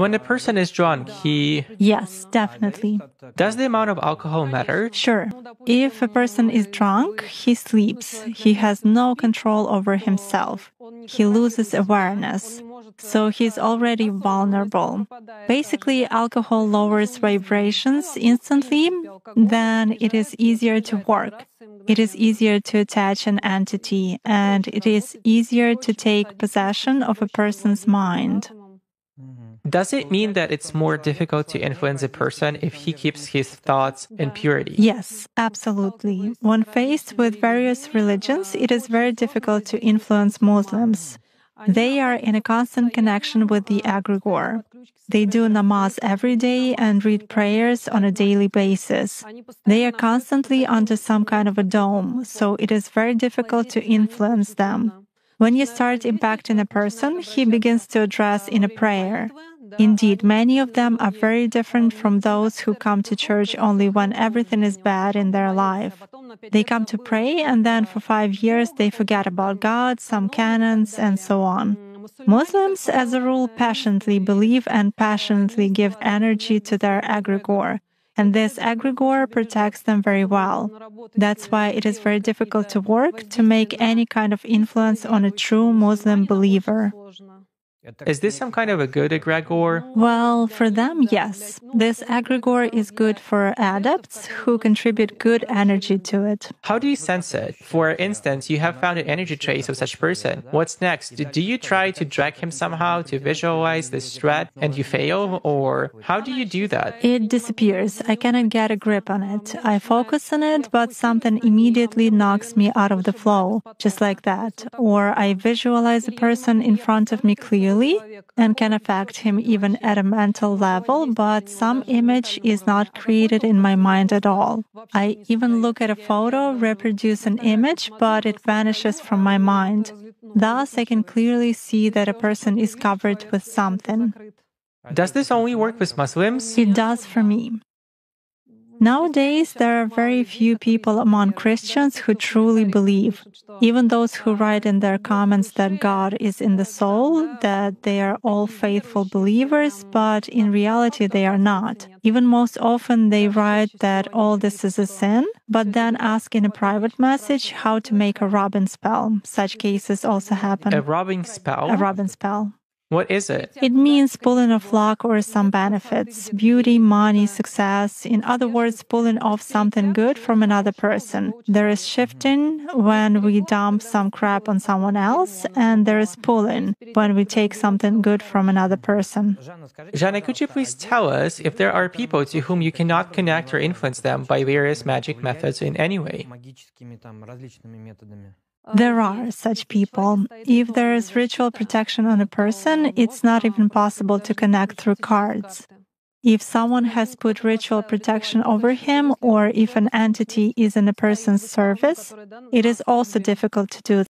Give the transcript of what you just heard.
When a person is drunk, Yes, definitely. Does the amount of alcohol matter? Sure. If a person is drunk, he sleeps. He has no control over himself. He loses awareness. So he's already vulnerable. Basically, alcohol lowers vibrations instantly, then it is easier to work. It is easier to attach an entity, and it is easier to take possession of a person's mind. Does it mean that it's more difficult to influence a person if he keeps his thoughts in purity? Yes, absolutely. When faced with various religions, it is very difficult to influence Muslims. They are in a constant connection with the egregore. They do namaz every day and read prayers on a daily basis. They are constantly under some kind of a dome, so it is very difficult to influence them. When you start impacting a person, he begins to address in a prayer. Indeed, many of them are very different from those who come to church only when everything is bad in their life. They come to pray, and then for 5 years they forget about God, some canons, and so on. Muslims, as a rule, passionately believe and passionately give energy to their egregore. And this egregore protects them very well. That's why it is very difficult to work to make any kind of influence on a true Muslim believer. Is this some kind of a good egregore? Well, for them, yes. This egregore is good for adepts who contribute good energy to it. How do you sense it? For instance, you have found an energy trace of such person. What's next? Do you try to drag him somehow to visualize this threat and you fail? Or how do you do that? It disappears. I cannot get a grip on it. I focus on it, but something immediately knocks me out of the flow, just like that. Or I visualize a person in front of me clearly and can affect him even at a mental level, but some image is not created in my mind at all. I even look at a photo, reproduce an image, but it vanishes from my mind. Thus, I can clearly see that a person is covered with something. Does this only work with Muslims? It does for me. Nowadays, there are very few people among Christians who truly believe. Even those who write in their comments that God is in the soul, that they are all faithful believers, but in reality they are not. Even most often they write that all this is a sin, but then ask in a private message how to make a rubbing spell. Such cases also happen. A rubbing spell? A rubbing spell. What is it? It means pulling off luck or some benefits, beauty, money, success. In other words, pulling off something good from another person. There is shifting when we dump some crap on someone else, and there is pulling when we take something good from another person. Jana, could you please tell us if there are people to whom you cannot connect or influence them by various magic methods in any way? There are such people. If there is ritual protection on a person, it's not even possible to connect through cards. If someone has put ritual protection over him, or if an entity is in a person's service, it is also difficult to do